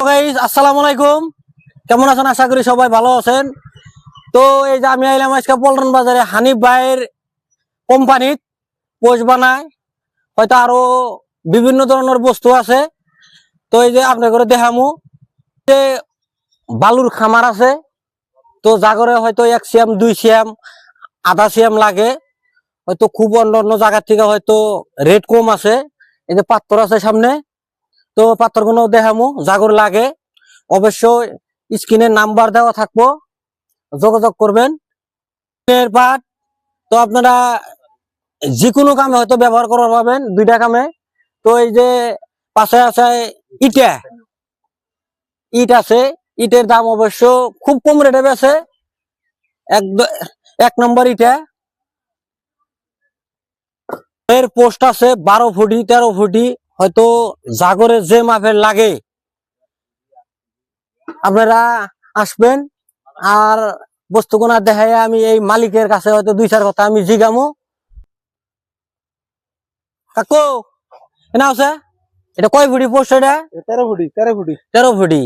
Guys আসসালামু আলাইকুম, কেমন আছেন? আশা করি সবাই ভালো আছেন। তো এই যে আমি আইলাম আজকে পল্টন বাজারে হানিফ ভাইয়ের কোম্পানিত পোস্ট বানায়, হয়তো আরো বিভিন্ন ধরনের বস্তু আছে। তো এই যে আপনার করে দেখামু যে বালুর খামার আছে। তো জাগরে হয়তো 1 সিএম 2 সিএম আধা সিএম লাগে, হয়তো খুব অন্য অন্য জায়গার থেকে হয়তো রেট কম আছে। এই যে পাথর আছে সামনে, তো পাথর গুলো দেখামু জাগর লাগে। অবশ্যই স্ক্রিনে নাম্বার দেওয়া থাকবো, যোগাযোগ করবেন। পাট তো আপনারা যে কোনো কামে হয়তো ব্যবহার করা পাবেন, 2টা কামে। তো এই যে পাশে আছে ইট আছে, ইটের দাম অবশ্য খুব কম রেটে বেছে। এক নম্বর ইটা এর পোস্ট আছে 12 ফুটি 13 ফুটি, হয়তো জাগরে যে মাপের লাগে আপনারা আসবেন। আর বস্তুগুনা দেখাই আমি এই মালিকের কাছে হয়তো 2-4 কথা আমি জিগামু। কাকু এনা আছে, এটা কয় ফুটি পোস্ট? এটা 13 ফুটি।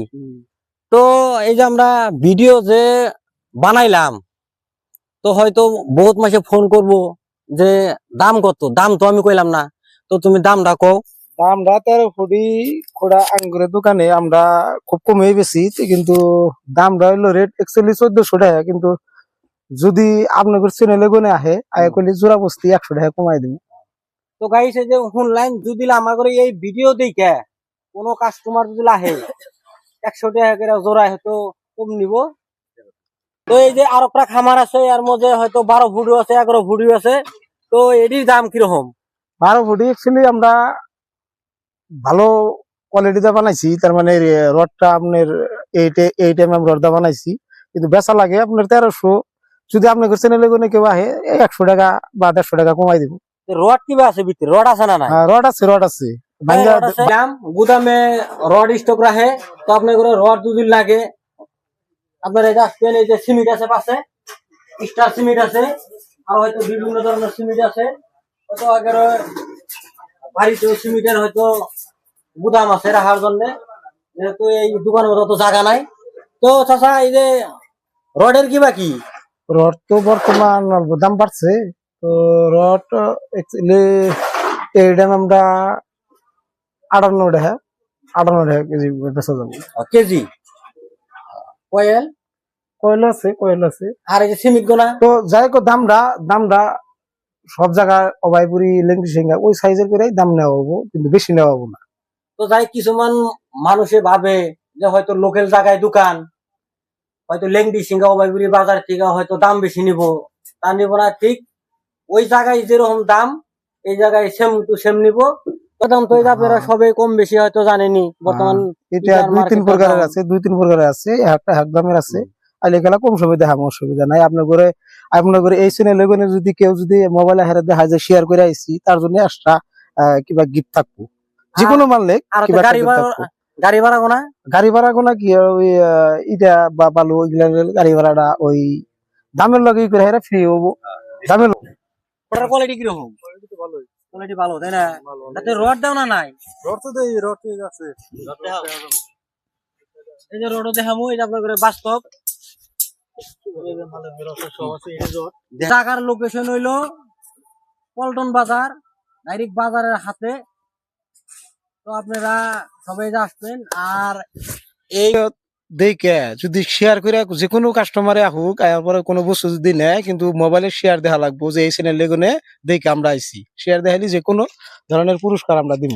তো এই যে আমরা ভিডিও যে বানাইলাম, তো হয়তো বহুত মাসে ফোন করব যে দাম কত। দাম তো আমি কইলাম না, তো তুমি দামটা কও। আমরা 13 ফুটি খোড়া আঙ্গুরের দোকানে আমরা খুব কমে বেশি, কিন্তু দামটা হইলো রেট একচুয়ালি 1400 টাকা। কিন্তু যদি আপনাদের চ্যানেলে গুনে আহে আয় করলে জোড়া বস্তি 100 টাকা কমাই দিন। তো গাইছে যে অনলাইন যদি আমার করে এই ভিডিও দেখে কোনো কাস্টমার যদি আহে 100 টাকা করে জোড়া হয়তো কম নিব। তো এই যে আর একটা খামার আছে, এর মধ্যে হয়তো 12 ফুটি আছে 11 ফুটি আছে। তো এটির দাম কিরকম? 12 ফুটি অ্যাকচুয়ালি আমরা ভালো কোয়ালিটিতে বানাইছি, তার মানে রডটা আপনার 8 mm রডটা বানাইছি, কিন্তু বেচা লাগে আপনার 1300। যদি আপনাদের চ্যানেলে গুনে কেউ আহে 100 টাকা বা 150 টাকা কমাই দিব। রড কিবা আছে ভিতরে? রড আছে না? নাই, রড আছে। গুদামে রড স্টক রাখে। তো আপনার রড দুদিন লাগে। আপনার এই যে সিমেন্ট আছে পাশে, স্টার সিমেন্ট আছে, আর হয়তো বিভিন্ন ধরনের সিমেন্ট আছে। হয়তো আগের বাড়িতে সিমেন্টের হয়তো গুদাম আছে রাখার জন্য, যেহেতু এই দোকানের মতো তো জায়গা নাই। তো চাচা এই যে রডের কিবা কি? রড তো বর্তমান দাম বাড়ছে। তো রড অ্যাকচুয়ালি এইটা আমরা 58 টাকা কেজি বেচা যাবে। কেজি কয়েল কয়েল আছে। আর এই যে সিমেন্ট গোনা তো যাই হোক দামটা সব জায়গায় অবাইপুরি লেংটি সিঙ্গা ওই সাইজের করে দাম নেওয়া হবো, কিন্তু বেশি নেওয়া হবো না। তো যাই কিছুমান মানুষে ভাবে যে হয়তো লোকাল জায়গায় দোকান, হয়তো লেংডি সিঙ্গা ওবাইপুরি বাজার থেকে হয়তো দাম বেশি নিব। তা নিব না, ঠিক ওই জায়গায় যেরকম দাম এই জায়গায় সেম টু সেম নিব। দাম তো আপনারা সবাই কম বেশি হয়তো জানেনি বর্তমান। এটা দুই তিন প্রকারের আছে, একটা দামের আছে। আইলে খেলা কম সময় দেখা অসুবিধা নাই। আপনার করে এই চ্যানেলে যদি কেউ যদি মোবাইলে হারে দেখা যায় শেয়ার করে আইছি, তার জন্য এক্সট্রা কিবা গিফট থাকবো, যে কোনো মানলে কিবা গাড়ি ভাড়া গোনা কি ওই ইটা বা বালু ওইগুলা গাড়ি ভাড়াটা ওই দামের লগে করে হেরা ফ্রি হবো। দামের কোয়ালিটি কিরকম? কোয়ালিটি ভালো, তাই না? তাতে রড দাও না? নাই, রড তো দেই, রড ঠিক আছে। এই যে রড দেখামু, এই যে আপনার করে বাস্তব জায়গার লোকেশন হইলো পল্টন বাজার, ডাইরেক্ট বাজারের হাতে। তো আপনারা সবাই আসবেন। আর এই দেখে যদি শেয়ার করে যে কোনো কাস্টমারে আসুক, আয়ার পরে কোনো বস্তু যদি নেয়, কিন্তু মোবাইলে শেয়ার দেখা লাগবো যে এই চ্যানেল লেগুনে দেখে আমরা আইছি। শেয়ার দেখালি যে কোনো ধরনের পুরস্কার আমরা দিব।